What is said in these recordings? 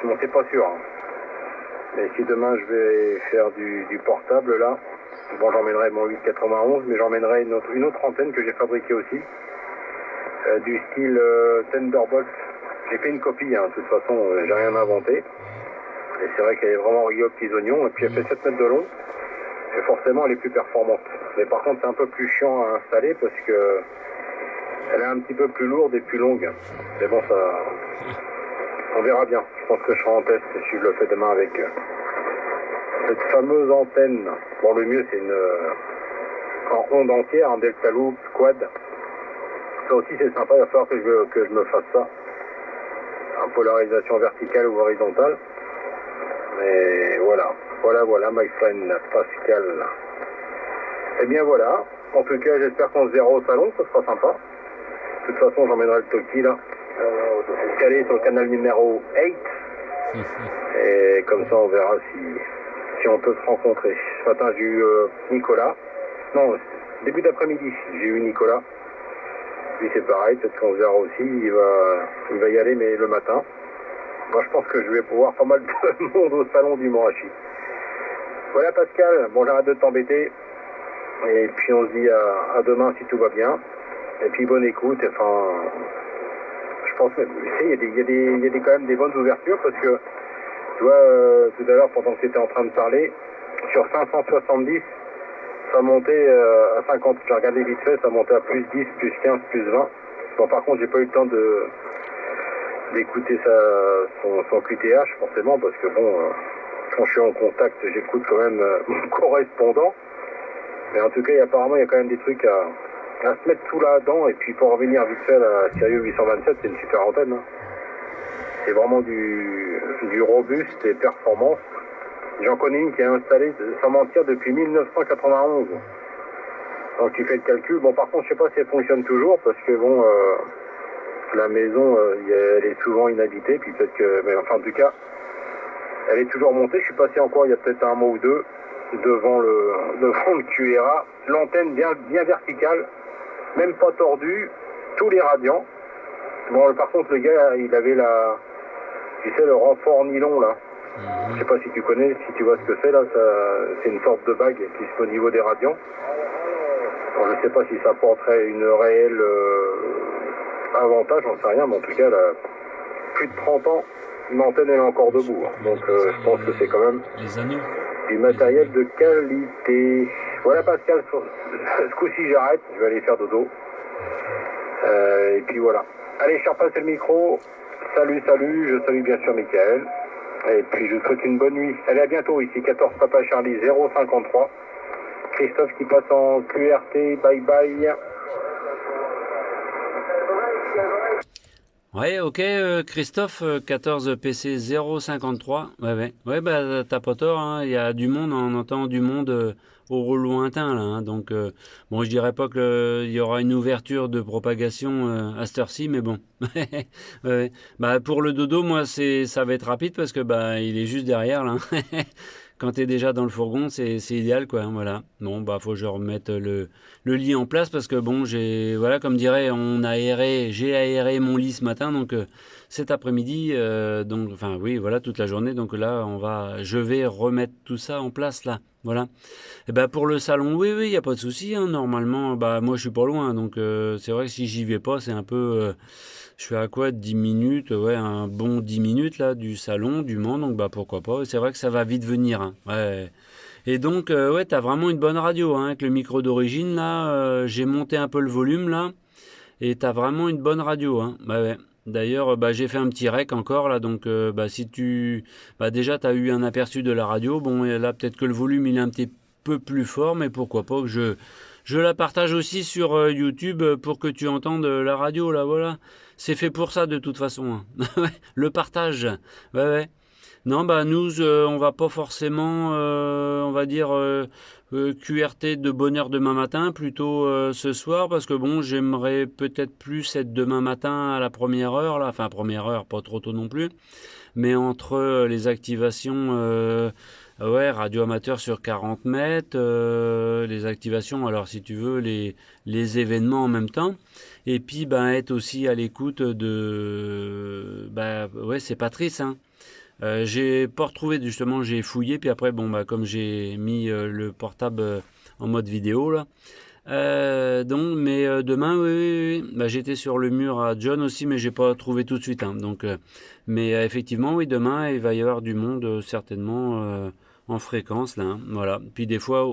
bon, c'est pas sûr. Hein. Mais si demain je vais faire du portable là, bon j'emmènerai mon 891, mais j'emmènerai une autre antenne que j'ai fabriquée aussi, du style Thunderbolt. J'ai fait une copie, hein, de toute façon, j'ai rien inventé. Et c'est vrai qu'elle est vraiment riée aux petits oignons, et puis elle fait 7 mètres de long, et forcément elle est plus performante. Mais par contre c'est un peu plus chiant à installer parce que elle est un petit peu plus lourde et plus longue. Mais bon, ça, on verra bien. Je pense que je serai en test si je le fais demain avec cette fameuse antenne. Bon, le mieux c'est une en onde entière, en Delta Loop, Quad. Ça aussi c'est sympa, il va falloir que je me fasse ça. En polarisation verticale ou horizontale. Mais voilà, voilà, my friend Pascal. Et bien voilà, en tout cas j'espère qu'on se verra au salon, ça sera sympa. De toute façon j'emmènerai le Toki là, calé sur le canal numéro 8. Et comme ça on verra si on peut se rencontrer. Ce matin j'ai eu Nicolas, non, début d'après-midi j'ai eu Nicolas. Lui c'est pareil, peut-être qu'on se verra aussi, il va y aller mais le matin. Moi je pense que je vais pouvoir pas mal de monde au salon du Morachi. Voilà Pascal, bon j'arrête de t'embêter. Et puis on se dit à demain si tout va bien. Et puis bonne écoute, enfin je pense même, il y a quand même des bonnes ouvertures parce que tu vois tout à l'heure pendant que tu étais en train de parler, sur 570, ça montait à 50, j'ai regardé vite fait, ça montait à plus 10, plus 15, plus 20. Bon par contre j'ai pas eu le temps d'écouter son QTH forcément parce que bon quand je suis en contact j'écoute quand même mon correspondant, mais en tout cas apparemment il y a quand même des trucs à se mettre tout là-dedans. Et puis pour revenir vite fait à la Sirius 827, c'est une super antenne, hein. C'est vraiment du robuste et performance. J'en connais une qui est installée sans mentir depuis 1991, donc tu fais le calcul. Bon par contre je sais pas si elle fonctionne toujours parce que bon la maison elle est souvent inhabitée, puis peut-être que, mais enfin en tout cas elle est toujours montée. Je suis passé encore il y a peut-être un mois ou deux devant le QRA, l'antenne bien verticale, même pas tordue, tous les radians. Bon par contre le gars il avait tu sais le renfort nylon là. Je sais pas si tu connais, si tu vois ce que c'est là, c'est une sorte de bague qui se fait au niveau des radians. Bon, je sais pas si ça porterait une réelle avantage, j'en sais rien, mais en tout cas, elle a plus de 30 ans, l'antenne elle est encore debout. Hein. Donc je pense que c'est quand même du matériel de qualité. Voilà Pascal, ce coup-ci j'arrête, je vais aller faire dodo. Et puis voilà. Allez, je repasse le micro. Salut, je salue bien sûr Michael. Et puis je vous souhaite une bonne nuit. Allez, à bientôt, ici 14 Papa Charlie 053. Christophe qui passe en QRT, bye bye. Ouais, ok, Christophe, 14 PC 053. Ouais, bah t'as pas tort, hein. Il y a du monde, on entend du monde au lointain là. Hein. Donc, bon, je dirais pas qu'il y aura une ouverture de propagation à cette heure-ci, mais bon. Ouais. Bah pour le dodo, moi ça va être rapide parce que bah il est juste derrière là. Quand t'es déjà dans le fourgon, c'est idéal quoi. Voilà. Bon bah faut que je remette le lit en place parce que bon voilà comme dirait j'ai aéré mon lit ce matin donc cet après-midi donc enfin oui voilà toute la journée donc là je vais remettre tout ça en place là. Voilà. Et ben pour le salon, oui, il y a pas de souci. Hein, normalement, bah moi je suis pas loin, donc c'est vrai que si j'y vais pas, c'est un peu, je suis à quoi 10 minutes, ouais, un bon 10 minutes là du salon, du Mans, donc bah pourquoi pas. C'est vrai que ça va vite venir. Hein, ouais. Et donc ouais, t'as vraiment une bonne radio, hein, avec le micro d'origine là. J'ai monté un peu le volume là, et t'as vraiment une bonne radio, hein. Bah ouais. D'ailleurs, bah, j'ai fait un petit rec encore là, donc bah, bah, déjà tu as eu un aperçu de la radio. Bon, et là peut-être que le volume il est un petit peu plus fort, mais pourquoi pas que je la partage aussi sur YouTube pour que tu entendes la radio là. Voilà, c'est fait pour ça de toute façon. Hein. Le partage. Ouais. Non, bah nous, on va pas forcément, on va dire, QRT de bonne heure demain matin, plutôt ce soir, parce que bon, j'aimerais peut-être plus être demain matin à la première heure, là, enfin première heure, pas trop tôt non plus, mais entre les activations, ouais, radio amateur sur 40 mètres, les activations, alors si tu veux, les événements en même temps, Et puis ben, être aussi à l'écoute de... Bah, ouais, c'est Patrice, hein. J'ai pas retrouvé, justement, j'ai fouillé, puis après, bon, bah, comme j'ai mis le portable en mode vidéo, là. Donc, mais demain, oui, oui, oui. Bah, j'étais sur le mur à John aussi, mais j'ai pas trouvé tout de suite, hein. Donc, mais effectivement, oui, demain, il va y avoir du monde, certainement, en fréquence, là, hein. Voilà. Puis des fois,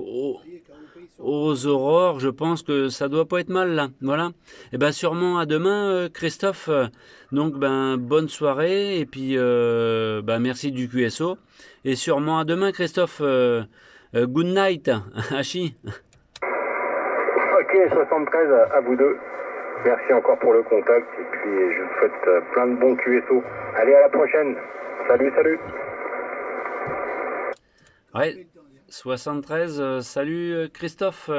aux aurores, je pense que ça doit pas être mal, là. Voilà. Et ben, sûrement à demain, Christophe. Donc, ben, bonne soirée, et puis, ben, merci du QSO. Et sûrement à demain, Christophe. Good night, Hachi. Ok, 73 à vous deux. Merci encore pour le contact et puis je vous souhaite plein de bons QSO. Allez, à la prochaine. Salut, salut. Ouais, 73, salut Christophe.